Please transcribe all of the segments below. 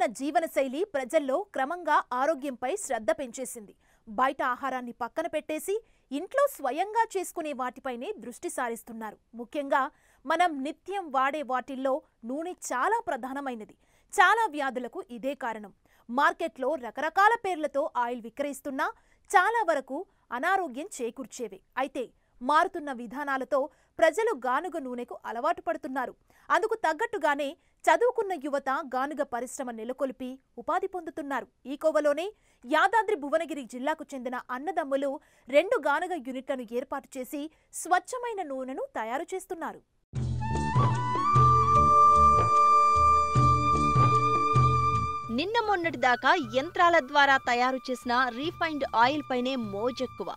మారుతున్న జీవనశైలి ప్రజల్లో క్రమంగా ఆరోగ్యంపై శ్రద్ధ పెంచేసింది. బయట ఆహారాన్ని పక్కన పెట్టేసి ఇంట్లో స్వయంగా చేసుకునే వాటిపైనే దృష్టి సారిస్తున్నారు. ముఖ్యంగా మనం నిత్యం వాడే వాటిల్లో నూనె చాలా ప్రధానమైనది. చాలా వ్యాధులకు ఇదే కారణం. మార్కెట్లో రకరకాల పేర్లతో ఆయిల్ విక్రయిస్తున్నా చాలా వరకు అనారోగ్యం చేకూర్చేవే. అయితే మారుతున్న విధానాలతో ప్రజలు గానుగ నూనెకు అలవాటు పడుతున్నారు. అందుకు తగ్గట్టుగానే చదువుకున్న యువత గానుగ పరిశ్రమ నెలకొల్పి ఉపాధి పొందుతున్నారు. ఈ కోవలోనే యాదాద్రి భువనగిరి జిల్లాకు చెందిన అన్నదమ్ములు 2 గానుగ యూనిట్లను ఏర్పాటు చేసి స్వచ్ఛమైన నూనెను తయారు చేస్తున్నారు. నిన్న మొన్నటిదాకా యంత్రాల ద్వారా తయారు చేసిన రీఫైన్డ్ ఆయిల్ పైనే మోజెక్కువ.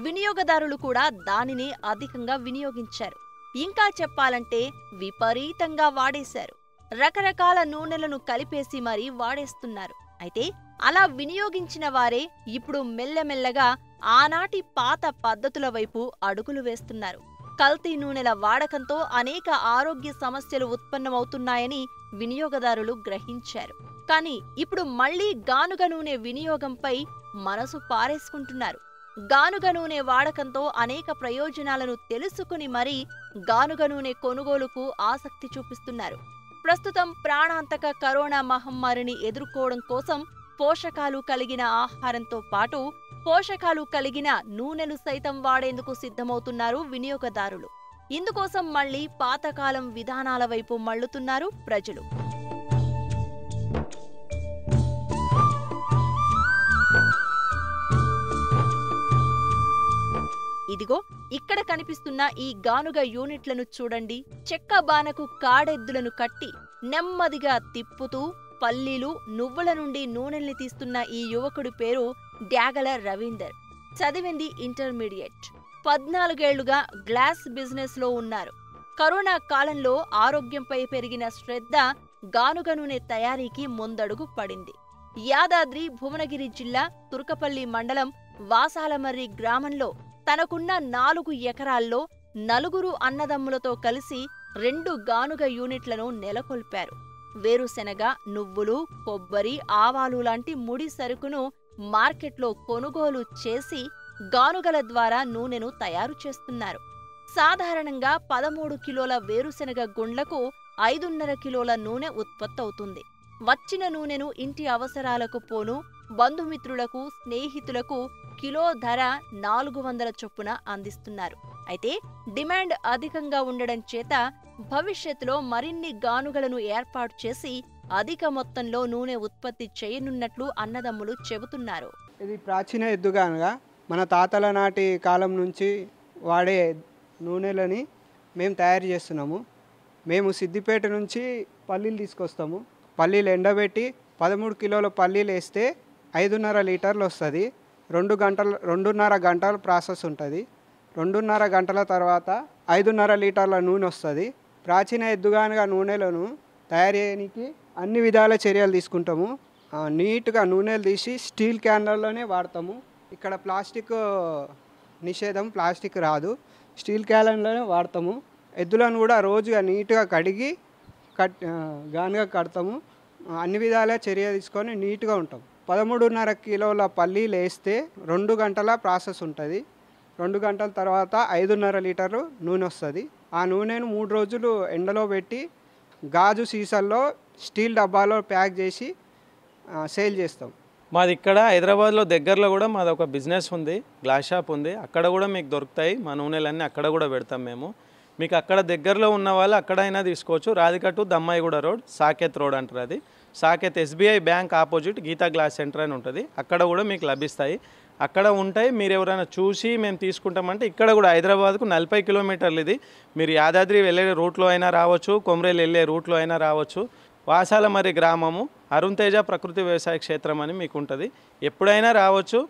వినియోగదారులు కూడా దానినే అధికంగా వినియోగించారు. ఇంకా చెప్పాలంటే విపరీతంగా వాడేశారు. రకరకాల నూనెలను కలిపేసి మరీ వాడేస్తున్నారు. అయితే అలా వినియోగించిన వారే ఇప్పుడు మెల్లమెల్లగా ఆనాటి పాత పద్ధతుల వైపు అడుగులు వేస్తున్నారు. కల్తీ నూనెల వాడకంతో అనేక ఆరోగ్య సమస్యలు ఉత్పన్నమవుతున్నాయని వినియోగదారులు గ్రహించారు. కానీ ఇప్పుడు మళ్లీ గానుగ నూనె వినియోగంపై మనసు పారేసుకుంటున్నారు. గానుగ నూనె వాడకంతో అనేక ప్రయోజనాలను తెలుసుకుని మరీ గానుగ నూనె కొనుగోలుకు ఆసక్తి చూపిస్తున్నారు. ప్రస్తుతం ప్రాణాంతక కరోనా మహమ్మారిని ఎదుర్కోవడం కోసం పోషకాలు కలిగిన ఆహారంతో పాటు పోషకాలు కలిగిన నూనెలు సైతం వాడేందుకు సిద్ధమవుతున్నారు వినియోగదారులు. ఇందుకోసం మళ్లీ పాతకాలం విధానాల వైపు మళ్లుతున్నారు ప్రజలు. ఇదిగో ఇక్కడ కనిపిస్తున్న ఈ గానుగ యూనిట్లను చూడండి. చెక్క బానకు కాడెద్దులను కట్టి నెమ్మదిగా తిప్పుతూ పల్లీలు, నువ్వుల నుండి నూనెల్ని తీస్తున్న ఈ యువకుడి పేరు డ్యాగల రవీందర్. చదివింది ఇంటర్మీడియట్. 14 ఏళ్లుగా గ్లాస్ బిజినెస్ లో ఉన్నారు. కరోనా కాలంలో ఆరోగ్యంపై పెరిగిన శ్రద్ధ గానుగ నూనె తయారీకి ముందడుగు పడింది. యాదాద్రి భువనగిరి జిల్లా తుర్కపల్లి మండలం వాసాలమర్రి గ్రామంలో తనకున్న 4 ఎకరాల్లో 4 అన్నదమ్ములతో కలిసి 2 గానుగ యూనిట్లను నెలకొల్పారు. వేరుశెనగ, నువ్వులు, కొబ్బరి, ఆవాలు లాంటి ముడి సరుకును మార్కెట్లో కొనుగోలు చేసి గానుగల ద్వారా నూనెను తయారు చేస్తున్నారు. సాధారణంగా 13 కిలోల వేరుశెనగ గుండ్లకు 5.5 కిలోల నూనె ఉత్పత్తవుతుంది. వచ్చిన నూనెను ఇంటి అవసరాలకు పోను బంధుమిత్రులకు, స్నేహితులకు కిలో ధర 400 చొప్పున అందిస్తున్నారు. అయితే డిమాండ్ అధికంగా ఉండడం చేత భవిష్యత్తులో మరిన్ని గానుగలను ఏర్పాటు చేసి అధిక మొత్తంలో నూనె ఉత్పత్తి చేయనున్నట్లు అన్నదమ్ములు చెబుతున్నారు. ఇది ప్రాచీన ఎద్దుగానుగ. మన తాతల నాటి కాలం నుంచి వాడే నూనెలని మేము తయారు చేస్తున్నాము. మేము సిద్దిపేట నుంచి పల్లీలు తీసుకొస్తాము. పల్లీలు ఎండబెట్టి 13 కిలోల పల్లీలు వేస్తే 5.5 లీటర్లు వస్తుంది. 2.5 గంటల ప్రాసెస్ ఉంటుంది. 2.5 గంటల తర్వాత 5.5 లీటర్ల నూనె వస్తుంది. ప్రాచీన ఎద్దుగానుగ నూనెలను తయారు చేయడానికి అన్ని విధాల చర్యలు తీసుకుంటాము. నీట్గా నూనెలు తీసి స్టీల్ క్యాన్లలోనే వాడతాము. ఇక్కడ ప్లాస్టిక్ నిషేధం, ప్లాస్టిక్ రాదు. స్టీల్ క్యాన్లలోనే వాడతాము. ఎద్దులను కూడా రోజుగా నీట్గా కడిగి గానుగ కడతాము. అన్ని విధాల చర్య తీసుకొని నీట్గా ఉంటాం. 13.5 కిలోల పల్లీలు వేస్తే 2 గంటల ప్రాసెస్ ఉంటుంది. 2 గంటల తర్వాత 5.5 లీటర్లు నూనె వస్తుంది. ఆ నూనెను 3 రోజులు ఎండలో పెట్టి గాజు సీసాల్లో స్టీల్ డబ్బాలో ప్యాక్ చేసి సేల్ చేస్తాం. మాది ఇక్కడ హైదరాబాద్లో దగ్గరలో కూడా మాది ఒక బిజినెస్ ఉంది, గ్లాస్ షాప్ ఉంది. అక్కడ కూడా మీకు దొరుకుతాయి మా నూనెలన్నీ. అక్కడ కూడా పెడతాం మేము. మీకు అక్కడ దగ్గరలో ఉన్న వాళ్ళు అక్కడైనా తీసుకోవచ్చు. రాధికట్టు దమ్మాయిగూడ రోడ్, సాకేత్ రోడ్ అంటారు. అది Saket SBI bank opposite Geeta glass centre అని ఉంటుంది. అక్కడ కూడా మీకు లభిస్తాయి. అక్కడ ఉంటాయి. మీరు ఎవరైనా చూసి మేము తీసుకుంటామంటే ఇక్కడ కూడా హైదరాబాద్కు 40 కిలోమీటర్లు. ఇది మీరు యాదాద్రి వెళ్ళే రూట్లో అయినా రావచ్చు, కొమరేలు వెళ్ళే రూట్లో అయినా రావచ్చు. వాసాలమర్రి గ్రామము, అరుణ్ తేజ ప్రకృతి వ్యవసాయ క్షేత్రం అని మీకు ఉంటుంది. ఎప్పుడైనా రావచ్చు.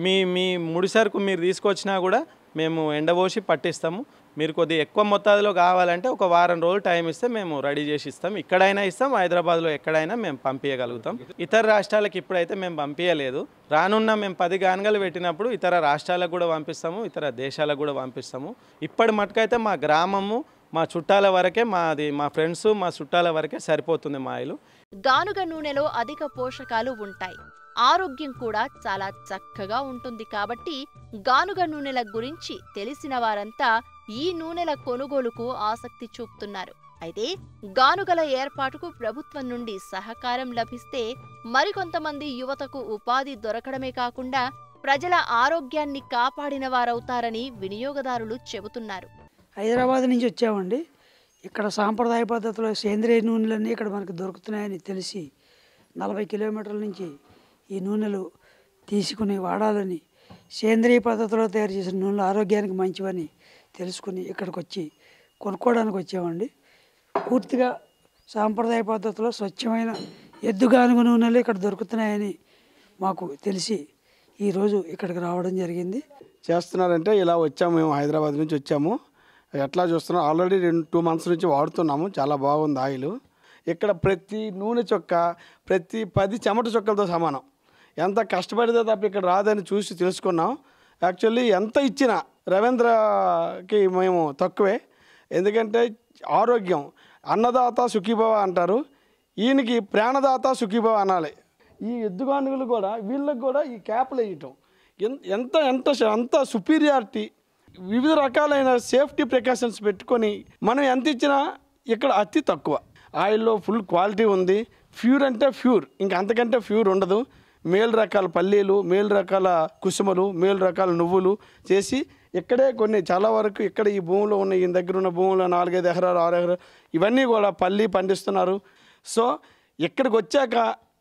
మీ ముడి సరుకు మీరు తీసుకొచ్చినా కూడా మేము ఎండబోసి పట్టిస్తాము. మీరు కొద్దిగా ఎక్కువ మొత్తాదులో కావాలంటే ఒక వారం రోజులు టైం ఇస్తే మేము రెడీ చేసి ఇస్తాం. ఇక్కడైనా ఇస్తాం, హైదరాబాద్లో ఎక్కడైనా మేము పంపించగలుగుతాం. ఇతర రాష్ట్రాలకు ఇప్పుడైతే మేము పంపించలేదు. రానున్న మేము 10 గానుగలు పెట్టినప్పుడు ఇతర రాష్ట్రాలకు కూడా పంపిస్తాము, ఇతర దేశాలకు కూడా పంపిస్తాము. ఇప్పటి మటుకైతే మా గ్రామము, మా చుట్టాల వరకే, మా ఫ్రెండ్స్, మా చుట్టాల వరకే సరిపోతుంది మా ఆయిల్. గానుగ నూనెలో అధిక పోషకాలు ఉంటాయి. ఆరోగ్యం కూడా చాలా చక్కగా ఉంటుంది. కాబట్టి గానుగ నూనెల గురించి తెలిసిన వారంతా ఈ నూనెల కొనుగోలుకు ఆసక్తి చూపుతున్నారు. అయితే గానుగల ఏర్పాటుకు ప్రభుత్వం నుండి సహకారం లభిస్తే మరికొంతమంది యువతకు ఉపాధి దొరకడమే కాకుండా ప్రజల ఆరోగ్యాన్ని కాపాడిన వారవుతారని వినియోగదారులు చెబుతున్నారు. హైదరాబాద్ నుంచి వచ్చామండి. ఇక్కడ సాంప్రదాయ పద్ధతిలో సేంద్రియ నూనెలన్నీ ఇక్కడ మనకు దొరుకుతున్నాయని తెలిసి 40 కిలోమీటర్ల నుంచి ఈ నూనెలు తీసుకుని వాడాలని, సేంద్రియ పద్ధతిలో తయారు చేసిన నూనెలు ఆరోగ్యానికి మంచివని తెలుసుకుని ఇక్కడికి వచ్చి కొనుక్కోవడానికి వచ్చామండి. పూర్తిగా సాంప్రదాయ పద్ధతిలో స్వచ్ఛమైన ఎద్దుగానుగ నూనెలు ఇక్కడ దొరుకుతున్నాయని మాకు తెలిసి ఈరోజు ఇక్కడికి రావడం జరిగింది. చేస్తున్నారంటే ఇలా వచ్చాము, మేము హైదరాబాద్ నుంచి వచ్చాము. ఎట్లా చూస్తున్నాం, ఆల్రెడీ 2 మంత్స్ నుంచి వాడుతున్నాము. చాలా బాగుంది ఆయిల్. ఇక్కడ ప్రతి నూనె చొక్క ప్రతి 10 చెమట చొక్కలతో సమానం. ఎంత కష్టపడితే తప్ప ఇక్కడ రాదని చూసి తెలుసుకున్నాం. యాక్చువల్లీ ఎంత ఇచ్చినా రవీంద్రకి మేము తక్కువే. ఎందుకంటే ఆరోగ్యం, అన్నదాత సుఖీభవ అంటారు, ఈయనకి ప్రాణదాత సుఖీభవ అనాలి. ఈ ఎద్దుగానుగులు కూడా వీళ్ళకి కూడా ఈ క్యాప్లు వేయటం ఎంత ఎంత అంత సుపీరియారిటీ, వివిధ రకాలైన సేఫ్టీ ప్రికాషన్స్ పెట్టుకొని మనం ఎంత ఇచ్చినా ఇక్కడ అతి తక్కువ. ఆయిల్లో ఫుల్ క్వాలిటీ ఉంది. ప్యూర్ అంటే ప్యూర్, ఇంకా అంతకంటే ప్యూర్ ఉండదు. మేలు రకాల పల్లీలు, మేలు రకాల కుసుమలు, మేలు రకాల నువ్వులు చేసి ఇక్కడే కొన్ని చాలా వరకు ఇక్కడ ఈ భూమిలో ఉన్న ఈయన దగ్గర ఉన్న భూమిలో 4-5 ఎకరాలు 6 ఎకరాలు ఇవన్నీ కూడా పల్లి పండిస్తున్నారు. సో ఇక్కడికి వచ్చాక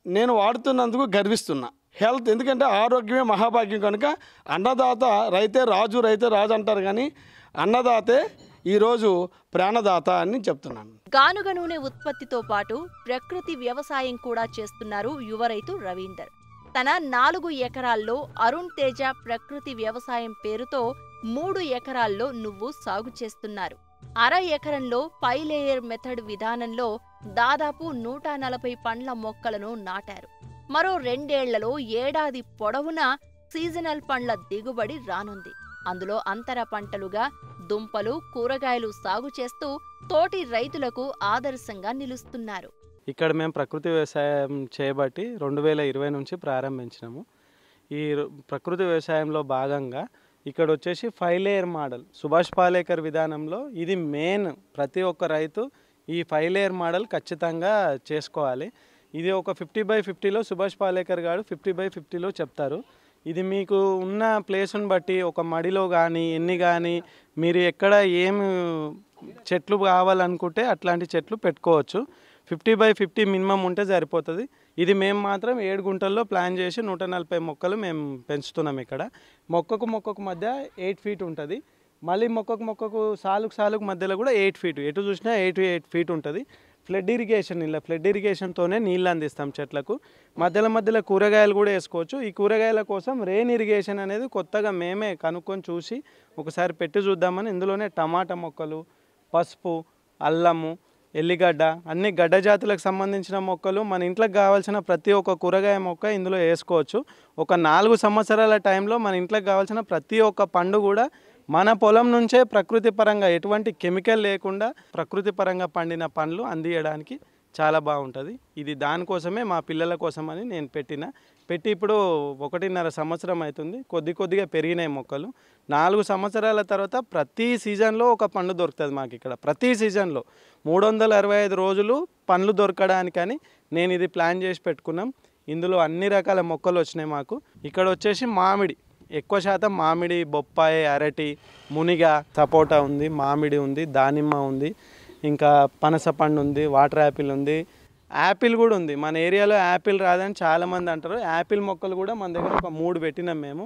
నేను వాడుతున్నందుకు గర్విస్తున్నా. హెల్త్, ఎందుకంటే ఆరోగ్యమే మహాభాగ్యం కనుక అన్నదాత రైతే రాజు, రైతే రాజు అంటారు, కానీ అన్నదాతే ఈరోజు ప్రాణదాత అని చెప్తున్నాను. గానుగ నూనె ఉత్పత్తితో పాటు ప్రకృతి వ్యవసాయం కూడా చేస్తున్నారు యువ రైతు రవీందర్. తన 4 ఎకరాల్లో అరుణ్ తేజ ప్రకృతి వ్యవసాయం పేరుతో 3 ఎకరాల్లో నువ్వు సాగు చేస్తున్నారు. అర ఎకరంలో పైలేయర్ మెథడ్ విధానంలో దాదాపు 140 పండ్ల మొక్కలను నాటారు. మరో 2 ఏళ్లలో ఏడాది పొడవునా సీజనల్ పండ్ల దిగుబడి రానుంది. అందులో అంతర పంటలుగా దుంపలు, కూరగాయలు సాగు చేస్తూ తోటి రైతులకు ఆదర్శంగా నిలుస్తున్నారు. ఇక్కడ మేము ప్రకృతి వ్యవసాయం చేయబట్టి 2020 నుంచి ప్రారంభించినాము. ఈ ప్రకృతి వ్యవసాయంలో భాగంగా ఇక్కడ వచ్చేసి 5 లేయర్ మోడల్, సుభాష్ పాలేకర్ విధానంలో ఇది మెయిన్. ప్రతి ఒక్క రైతు ఈ 5 లేయర్ మోడల్ ఖచ్చితంగా చేసుకోవాలి. ఇది ఒక 50/50లో సుభాష్ పాలేకర్ గారు 50/50లో చెప్తారు. ఇది మీకు ఉన్న ప్లేస్ని బట్టి ఒక మడిలో కానీ ఎన్ని కానీ మీరు ఎక్కడ ఏమి చెట్లు కావాలనుకుంటే అట్లాంటి చెట్లు పెట్టుకోవచ్చు. 50/50 మినిమం ఉంటే సరిపోతుంది. ఇది మేము మాత్రం 7 గుంటల్లో ప్లాన్ చేసి 140 మొక్కలు మేము పెంచుతున్నాం. ఇక్కడ మొక్కకు మధ్య 8 ఫీట్ ఉంటుంది. మళ్ళీ మొక్కకు సాలుకు మధ్యలో కూడా 8 ఫీట్, ఎటు చూసినా 8 ఫీట్ ఉంటుంది. ఫ్లడ్ ఇరిగేషన్తోనే నీళ్ళు అందిస్తాం చెట్లకు. మధ్యలో కూరగాయలు కూడా వేసుకోవచ్చు. ఈ కూరగాయల కోసం రెయిన్ ఇరిగేషన్ అనేది కొత్తగా మేమే కనుక్కొని చూసి ఒకసారి పెట్టి చూద్దామని ఇందులోనే టమాటా మొక్కలు, పసుపు, అల్లము, ఎల్లిగడ్డ, అన్ని గడ్డ జాతులకు సంబంధించిన మొక్కలు, మన ఇంట్లోకి కావాల్సిన ప్రతి ఒక్క కూరగాయ మొక్క ఇందులో వేసుకోవచ్చు. ఒక 4 సంవత్సరాల టైంలో మన ఇంట్లోకి కావాల్సిన ప్రతి ఒక్క పండు కూడా మన పొలం నుంచే ప్రకృతి పరంగా ఎటువంటి కెమికల్ లేకుండా ప్రకృతి పరంగా పండిన పండ్లు అందియడానికి చాలా బాగుంటుంది. ఇది దానికోసమే మా పిల్లల కోసమని నేను పెట్టి ఇప్పుడు 1.5 సంవత్సరం అవుతుంది. కొద్దిగా పెరిగినాయి మొక్కలు. 4 సంవత్సరాల తర్వాత ప్రతి సీజన్లో ఒక పండు దొరుకుతుంది మాకు ఇక్కడ. ప్రతి సీజన్లో 365 రోజులు పండ్లు దొరకడానికని నేను ఇది ప్లాన్ చేసి పెట్టుకున్నాం. ఇందులో అన్ని రకాల మొక్కలు వచ్చినాయి మాకు. ఇక్కడ వచ్చేసి మామిడి, ఎక్కువ శాతం మామిడి, బొప్పాయి, అరటి, మునిగ, సపోటా ఉంది, మామిడి ఉంది, దానిమ్మ ఉంది, ఇంకా పనస పండు ఉంది, వాటర్ యాపిల్ ఉంది, యాపిల్ కూడా ఉంది. మన ఏరియాలో యాపిల్ రాదని చాలామంది అంటారు. యాపిల్ మొక్కలు కూడా మన దగ్గర ఒక 3 పెట్టినాం మేము.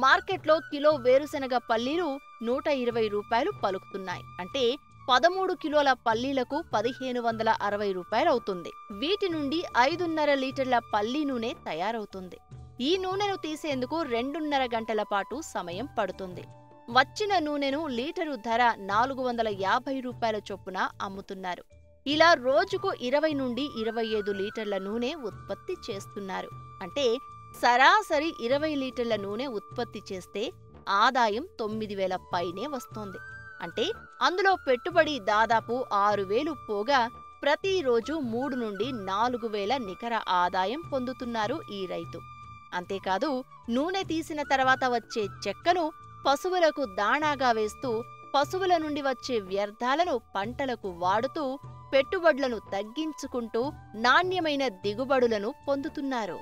మార్కెట్లో కిలో వేరుశెనగ పల్లీలు 120 రూపాయలు పలుకుతున్నాయి. అంటే 13 కిలోల పల్లీలకు 1560 రూపాయలు అవుతుంది. వీటి నుండి 5.5 లీటర్ల పల్లీ నూనె తయారవుతుంది. ఈ నూనెను తీసేందుకు 2.5 గంటల పాటు సమయం పడుతుంది. వచ్చిన నూనెను లీటరు ధర 450 రూపాయల చొప్పున అమ్ముతున్నారు. ఇలా రోజుకు 20 నుండి 25 లీటర్ల నూనె ఉత్పత్తి చేస్తున్నారు. అంటే సరాసరి 20 లీటర్ల నూనె ఉత్పత్తి చేస్తే ఆదాయం 9,000 పైనే వస్తోంది. అంటే అందులో పెట్టుబడి దాదాపు 6,000 పోగా ప్రతిరోజు 3 నుండి 4 వేల నికర ఆదాయం పొందుతున్నారు ఈ రైతు. అంతేకాదు నూనె తీసిన తర్వాత వచ్చే చెక్కను పశువులకు దాణాగా వేస్తూ పశువుల నుండి వచ్చే వ్యర్థాలను పంటలకు వాడుతూ పెట్టుబడులను తగ్గించుకుంటూ నాణ్యమైన దిగుబడులను పొందుతున్నారు.